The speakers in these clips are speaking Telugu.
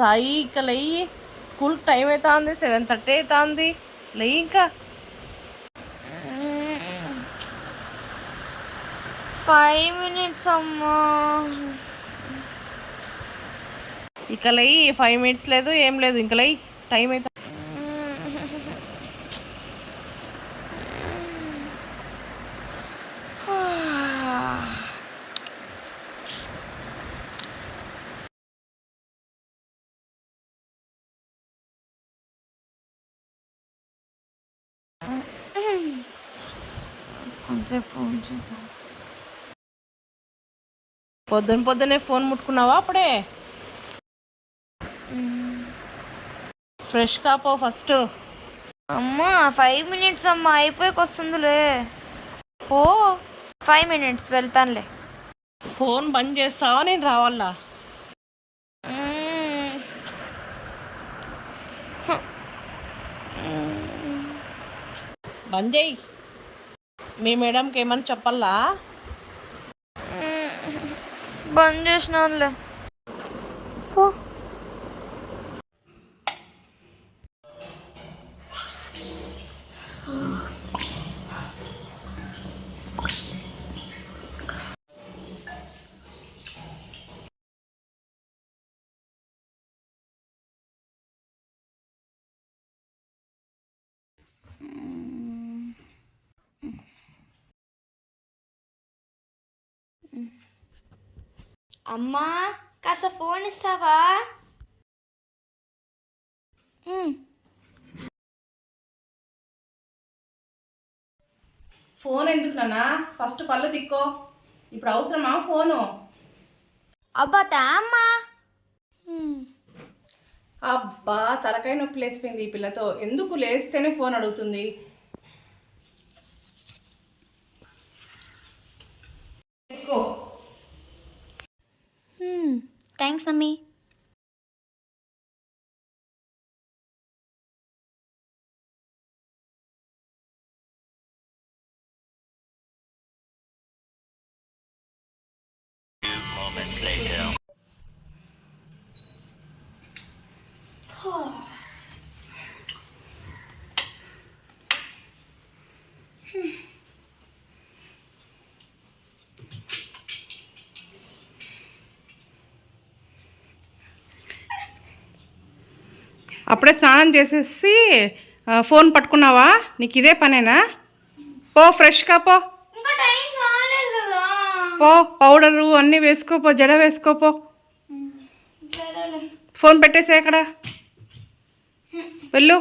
సాయి ఇంకా లేయి, స్కూల్కి టైం అవుతుంది, 7:30 అవుతుంది. లేయి ఇంకా 5 minutes అమ్మా. ఇక లేయి, 5 minutes లేదు ఏం లేదు, ఇంకా లేయి, టైం అవుతుంది. కొంచెం ఫోన్ చూద్దాం. పొద్దున్నే ఫోన్ ముట్టుకున్నావా అప్పుడే? ఫ్రెష్ కాపో ఫస్ట్. అమ్మా 5 minutes అమ్మా, అయిపోయాక వస్తుందిలే. ఓ 5 minutes వెళ్తానులే. ఫోన్ బంద్ చేస్తావా నేను రావాలా? బంద్ చేయి. మీ మేడంకి ఏమని చెప్పాలా? బంద్ చేసినానులే. పో. అమ్మా కాస్త ఫోన్ ఇస్తావా? ఫోన్ ఎందుకు నాన్నా? ఫస్ట్ పళ్ళు తిక్కో. ఇప్పుడు అవసరమా ఫోను? అబ్బా అమ్మా. అబ్బా తలకాయ నొప్పి లేచిపోయింది ఈ పిల్లతో. ఎందుకు లేస్తేనే ఫోన్ అడుగుతుంది? తీసుకో. Thanks mummy. అప్పుడే స్నానం చేసేసి ఫోన్ పట్టుకున్నావా? నీకు ఇదే పనేనా? పో ఫ్రెష్ కాపో. ఇంకా టైం కాలేదు కదా. పో పౌడరు అన్నీ వేసుకోపో, జడ వేసుకోపో. ఫోన్ పెట్టేసే అక్కడ. వెళ్ళు.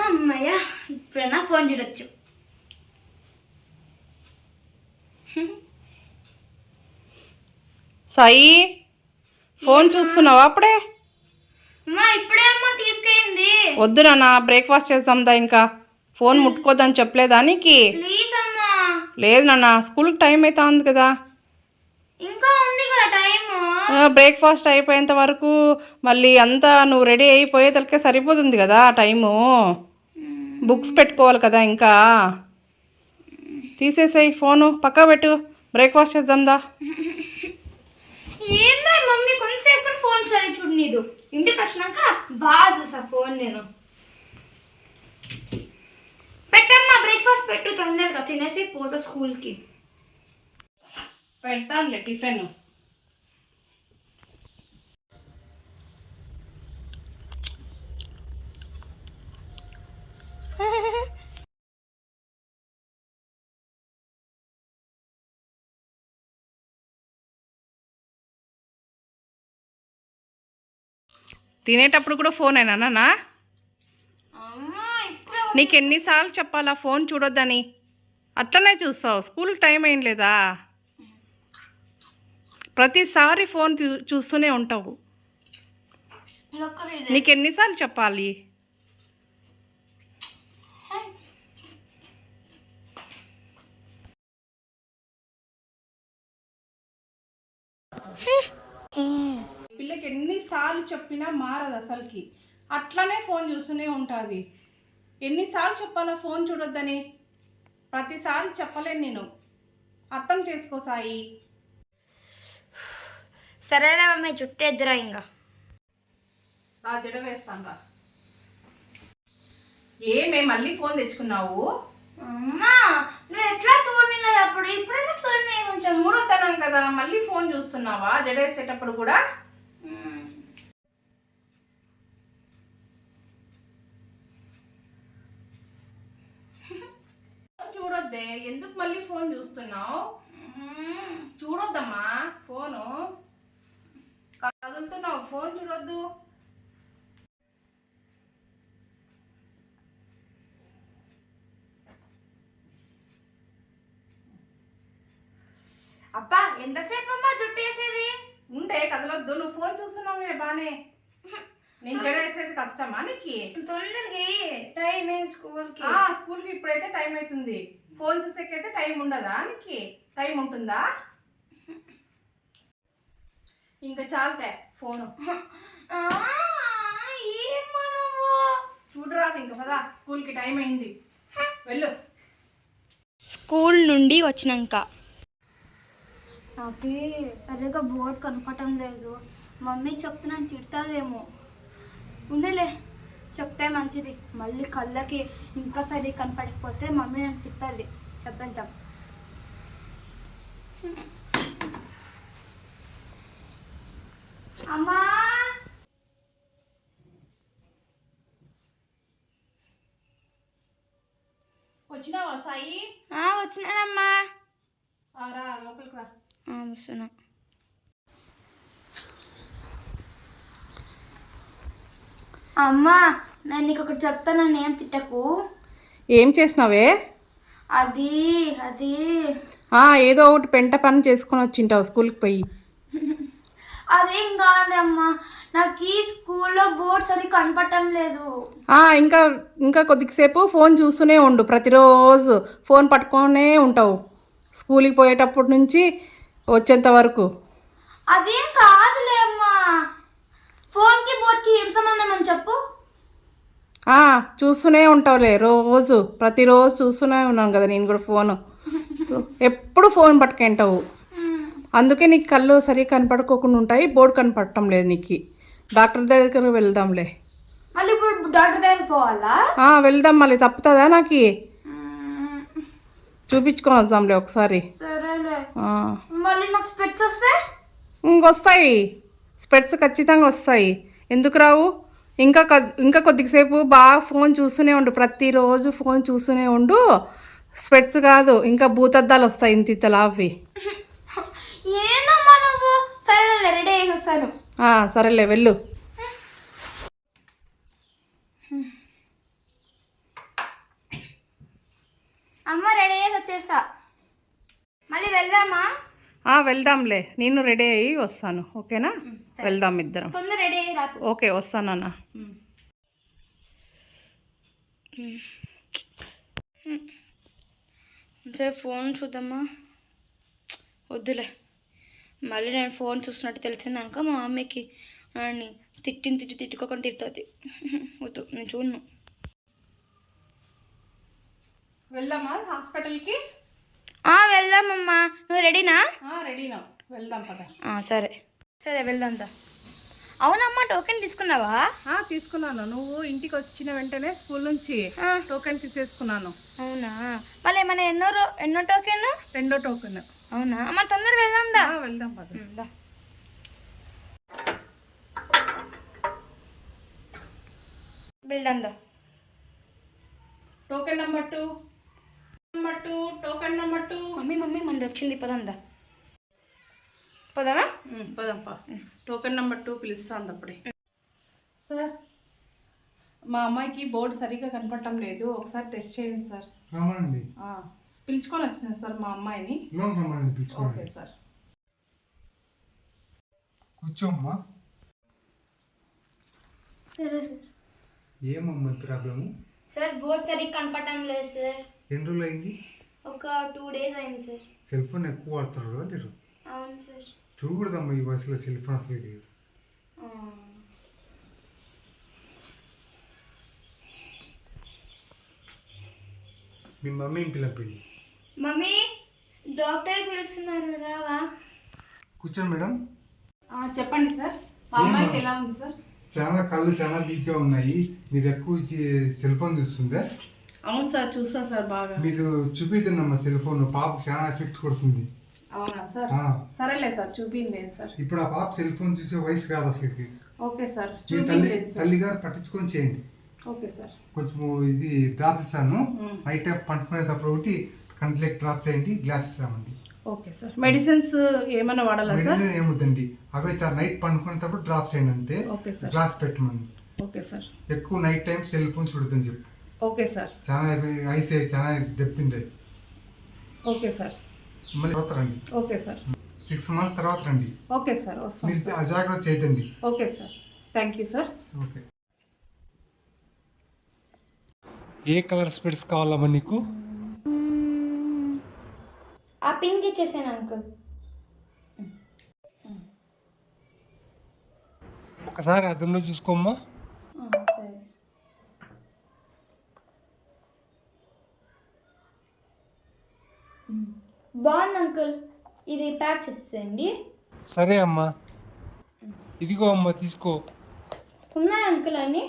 అమ్మయ్యా, ఇప్పుడైనా ఫోన్ చూడొచ్చు. సాయి ఫోన్ చూస్తున్నావా అప్పుడే? అమ్మా ఇప్పుడే అమ్మా తీసుకెళ్ళింది. వద్దు నాన్న, బ్రేక్ఫాస్ట్ చేద్దాందా. ఇంకా ఫోన్ ముట్టుకోద్దని చెప్పలేదా నీకు? ప్లీజ్ అమ్మా. లేదు నాన్న, స్కూల్కి టైం అవుతా ఉంది కదా. ఇంకా ఉంది కదా టైము. బ్రేక్ఫాస్ట్ అయిపోయేంత వరకు మళ్ళీ అంతా నువ్వు రెడీ అయిపోయేతలకే సరిపోతుంది కదా టైము. బుక్స్ పెట్టుకోవాలి కదా ఇంకా. తీసేసేయి ఫోను, పక్కా పెట్టు, బ్రేక్ఫాస్ట్ చేద్దాందా. ఏందో మమ్మీ కొంతసేపు ఫోన్ సరే చూడు. నీదు ఇంటికి వచ్చినాక బాగా చూసా ఫోన్ నేను. పెట్టమ్మా, బ్రేక్ఫాస్ట్ పెట్టు, తొందరగా తినేసి పోతా స్కూల్కి. పెడతానులే టిఫిన్. తినేటప్పుడు కూడా ఫోనేనా నాన్న? అమ్మా ఇప్పుడే నీకు ఎన్నిసార్లు చెప్పాలా ఫోన్ చూడొద్దని? అట్లనే చూస్తావు. స్కూల్ టైం ఏం లేదా? ప్రతిసారి ఫోన్ చూస్తూనే ఉంటావు. నీకు ఎన్నిసార్లు చెప్పాలి? పిల్లకి ఎన్నిసార్లు చెప్పినా మారదు అసలుకి. అట్లనే ఫోన్ చూస్తూనే ఉంటుంది. ఎన్నిసార్లు చెప్పాలా ఫోన్ చూడొద్దని? ప్రతిసారి చెప్పలేను నేను. అర్థం చేసుకో సాయి. సరేనా మమ్మీ, జుట్టు ఎద్దురా ఇంకా. రా జడ వేస్తాను రా. ఏమే మళ్ళీ ఫోన్ తెచ్చుకున్నావు? అమ్మా నువ్వు ఎట్లా చూడలేదు అప్పుడు, ఇప్పుడైనా చూడలేదు కొంచెం. చూడొద్దనం కదా, మళ్ళీ ఫోన్ చూస్తున్నావా జడ వేసేటప్పుడు కూడా? చూడొద్దే, ఎందుకు మళ్ళీ ఫోన్ చూస్తున్నావు? చూడొద్దమ్మా ఫోను. కదులుతున్నావు, ఫోన్ చూడొద్దు. అబ్బా ఎంతసేపు అమ్మా జుట్టు వేసేది? ఉంటే కదలొద్దు. నువ్వు ఫోన్ చూస్తున్నావే బానే. నేను జడ వేసేది కష్టమా నీకు? తొందరగా టైం స్కూల్కి. స్కూల్కి ఇప్పుడైతే టైం అవుతుంది. ఫోన్ చూసేకైతే టైం ఉండదా నీకు? టైం ఉంటుందా? ఇంకా చాలుతే ఫోను. చూడరాదు ఇంకా పదా, స్కూల్కి టైం అయింది. వెళ్ళు. స్కూల్ నుండి వచ్చినాక నాకు సరిగ్గా బోర్డు కనపడటం లేదు. మమ్మీ చెప్తున్నాను తిడతాదేమో. ఉండలే, చెప్తే మంచిది. మళ్ళీ కళ్ళకి ఇంకా సరిగ్గా కనపడకపోతే మమ్మీ నన్ను తిడుతుంది. చెప్పేద్దాం. అమ్మా వచ్చినావా సాయి? వచ్చినానమ్మా. రా లోపలికి రా. వస్తున్నా. అమ్మా నేను నీకు ఒకటి చెప్తాను, ఏం తిట్టకు. ఏం చేసినావే? అది అది ఏదో ఒకటి పెంట పని చేసుకొని వచ్చింటావు స్కూల్కి పోయి. అదేం కాదమ్మా, నాకు ఈ స్కూల్లో బోర్డు సరిగ్గా కనపడటం లేదు. ఇంకా ఇంకా కొద్దిసేపు ఫోన్ చూస్తూనే ఉండు. ప్రతిరోజు ఫోన్ పట్టుకొనే ఉంటావు స్కూల్కి పోయేటప్పటి నుంచి వచ్చేంత వరకు. అదేం కాదులే అమ్మా, ఫోన్కి బోర్డుకి ఏం సంబంధం అని చెప్పు. చూస్తూనే ఉంటావులే రోజు. ప్రతిరోజు చూస్తూనే ఉన్నాను కదా నేను కూడా ఫోను. ఎప్పుడు ఫోన్ పట్టుకుంటావు, అందుకే నీకు కళ్ళు సరిగ్గా కనపడుకోకుండా ఉంటాయి. బోర్డు కనపడటం లేదు నీకు. డాక్టర్ దగ్గర వెళ్దాంలే. మళ్ళీ ఇప్పుడు డాక్టర్ దగ్గరికి పోవాలా? వెళ్దాం. మళ్ళీ తప్పుతుందా నాకు? చూపించుకొని వద్దాంలే ఒకసారి. సరేలే. మళ్ళీ నాకు స్పెట్స్ వస్తే? ఇంకొస్తాయి స్పెట్స్, ఖచ్చితంగా వస్తాయి. ఎందుకు రావు? ఇంకా కొద్దిసేపు బాగా ఫోన్ చూస్తూనే ఉండు. ప్రతిరోజు ఫోన్ చూస్తూనే ఉండు. స్పెట్స్ కాదు, ఇంకా భూతద్దాలు వస్తాయి ఇంతలా అవి. ఏందమ్మా నువ్వు? సరేలే, రెడీ అయ్యి వస్తాను. సరేలే వెళ్ళు. అమ్మ రెడీ అయ్యి వచ్చేసా. మళ్ళీ వెళ్దామా? వెళ్దాంలే. నేను రెడీ అయ్యి వస్తాను. ఓకేనా? వెళ్దాం ఇద్దరం. తొందర రెడీ అయ్యి రా. ఓకే, వస్తానన్న. సరే ఫోన్ చూద్దామా? వద్దులే, మళ్ళీ నేను ఫోన్ చూస్తున్నట్టు తెలిసిందనుకో మా మమ్మీకి అని తిట్టుకోకుండా తిడుతుంది. వద్దు, నేను చూడను. వెళ్దామా హాస్పిటల్కి? వెళ్దామమ్మా. నువ్వు రెడీనా? రెడీనా, వెళ్దాం పద. సరే సరే వెళ్దాం దా. అవునమ్మా, టోకెన్ తీసుకున్నావా? తీసుకున్నాను. నువ్వు ఇంటికి వచ్చిన వెంటనే స్కూల్ నుంచి టోకెన్ తీసేసుకున్నాను. అవునా? మళ్ళీ ఏమైనా ఎన్నో టోకెన్? 2వ టోకెన్. అవునా? అమ్మ తొందర వెళ్దాం దా. వెళ్దాం పద. వెళ్దాం దా. Token number 2. Token number 2. Mummy మనది వచ్చింది, పదందా. పదమా? పదంపా. టోకెన్ నెంబర్ 2 పిలుస్తాను అప్పుడే. సార్ మా అమ్మాయికి బోర్డు సరిగ్గా కనపడటం లేదు, ఒకసారి టెస్ట్ చేయండి సార్. రమ్మనండి. పిలుచుకొని వచ్చినాను సార్ మా అమ్మాయిని. లోన్ రమ్మనండి, ఓకే పిలుచుకోండి. సార్. కూర్చోమ్మా. సరే సార్. ఏమమ్మా ప్రాబ్లము? సార్ బోర్డు సరిగ్గా కనపడటం లేదు సార్. ఎన్ని రోజులు అయింది? ఒక 2 days అయింది సార్. సెల్ ఫోన్ ఎక్కువ వాడతారు కదా మీరు? అవును సార్. చూడకూడదమ్మా ఈ వయసులో సెల్ ఫోన్ అసలు. మీ మమ్మీని పిల్లపిండి. మమ్మీ డాక్టర్ పిలుస్తున్నారు, రావా? కూర్చోండి మేడం. చెప్పండి సార్. మా అమ్మాయికి ఎలా ఉంది సార్? చాలా కళ్ళు చాలా వీక్గా ఉన్నాయి. మీరు ఎక్కువ సెల్ ఫోన్ చూస్తుందే? అవును సార్, చూస్తాను సార్ బాగా. మీరు చూపిద్దమ్మా సెల్ ఫోన్, పాపకు చాలా ఎఫెక్ట్ కొడుతుంది. అవునా సార్? సరేలే సార్, చూపించలేదు సార్. ఇప్పుడు ఆ పాప సెల్ ఫోన్ చూసే వయసు కాదు అసలుకి. ఓకే సార్, మీ తల్లిగారు పట్టించుకొని చేయండి. Okay sir. కొంచెం ఇది డ్రాప్స్ ఇస్తాను, నైట్ టైం పండుకునేటప్పుడు ఒకటి కంట్లెక్ డ్రాప్స్ చేయండి, గ్లాస్ ఇస్తామండి. Okay sir. మెడిసిన్స్ ఏమైనా వాడాలా సార్? మెడిసిన్ ఏముందండి, అవే చాలా నైట్ పండుకునేటప్పుడు డ్రాప్స్ చేయండి అంతే. Okay sir. గ్లాస్ పెట్టమని. Okay sir. ఎక్కువ నైట్ టైం సెల్ ఫోన్ చూడదని చెప్పు. Okay sir. చాలా ఐస్ చాలా డెప్త్ ఉండేది. Okay sir. మళ్ళీ తర్వాత రండి. Okay sir. 6 months తర్వాత రండి. ఓకే సార్, వస్తాం. మీరు అజాగ్రత్త చేయదండి. Okay sir, thank you sir. Okay. ఏ కలర్ స్పెట్స్ కావాలమ్మా నీకు? ఆ పింక్ ఇచ్చేసాను అంకుల్. ఒకసారి అద్దంలో చూసుకోమ్మా. సరే. బాగుంది అంకుల్, ఇది ప్యాక్ చేసేయండి. సరే అమ్మా, ఇదిగో అమ్మా తీసుకో. ఉన్నాయి అంకుల్ అన్నీ.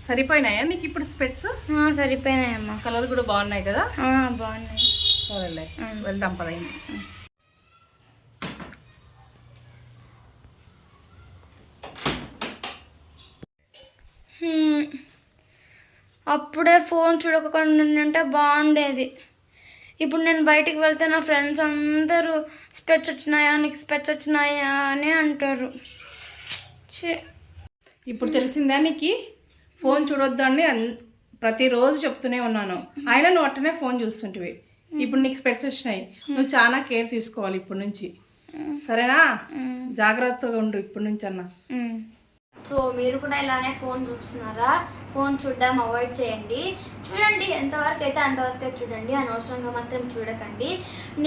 సరిపోయినాయా నీకు ఇప్పుడు స్పెట్స్? సరిపోయినాయమ్మా. కలర్ కూడా బాగున్నాయి కదా? బాగున్నాయి. సరేలే, వెళ్దాం పదండి. అప్పుడే ఫోన్ చూడకుండా ఉంటే బాగుండేది. ఇప్పుడు నేను బయటికి వెళ్తే నా ఫ్రెండ్స్ అందరూ స్పెట్స్ వచ్చినాయా, నీకు స్పెట్స్ వచ్చినాయా అని అంటారు. ఇప్పుడు తెలిసిందా నీకు ఫోన్ చూడొద్దు అని ప్రతిరోజు చెప్తూనే ఉన్నాను, అయినా నువ్వు అట్టనే ఫోన్ చూస్తుంటివి. ఇప్పుడు నీకు స్పెట్స్ వచ్చినాయి, నువ్వు చాలా కేర్ తీసుకోవాలి ఇప్పటి నుంచి, సరేనా? జాగ్రత్తగా ఉండు ఇప్పటి నుంచి అన్న. సో మీరు కూడా ఇలానే ఫోన్ చూస్తున్నారా? ఫోన్ చూడడం అవాయిడ్ చేయండి. చూడండి, ఎంతవరకు అయితే అంతవరకే చూడండి, అనవసరంగా మాత్రం చూడకండి.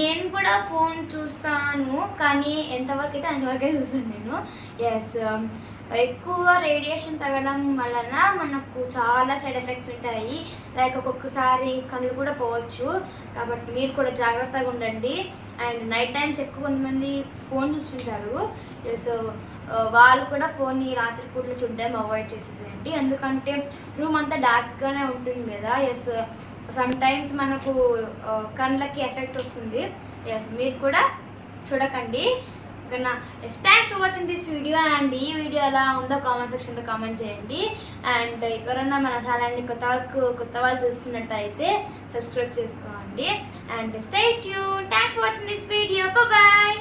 నేను కూడా ఫోన్ చూస్తాను, కానీ ఎంతవరకు అయితే అంతవరకే చూస్తాను నేను. ఎస్, ఎక్కువ రేడియేషన్ తగ్గడం వలన మనకు చాలా సైడ్ ఎఫెక్ట్స్ ఉంటాయి. లైక్ ఒక్కొక్కసారి కళ్ళు కూడా పోవచ్చు. కాబట్టి మీరు కూడా జాగ్రత్తగా ఉండండి. అండ్ నైట్ టైమ్స్ ఎక్కువ కొంతమంది ఫోన్ చూస్తుంటారు. సో వాళ్ళు కూడా ఫోన్ని రాత్రిపూట్లు చూడడం అవాయిడ్ చేసేసేయండి. ఎందుకంటే రూమ్ అంతా డార్క్గానే ఉంటుంది కదా. ఎస్, సమ్ టైమ్స్ మనకు కళ్ళకి ఎఫెక్ట్ వస్తుంది. ఎస్, మీరు కూడా చూడకండి. ఓకేనా? Yes, thanks for watching this video. And ఈ వీడియో ఎలా ఉందో కామెంట్ సెక్షన్లో కామెంట్ చేయండి. అండ్ ఎవరైనా మన ఛానల్ని కొత్త వాళ్ళు చూస్తున్నట్టయితే సబ్స్క్రైబ్ చేసుకోండి. And stay tune. Thanks for watching this video. Bye.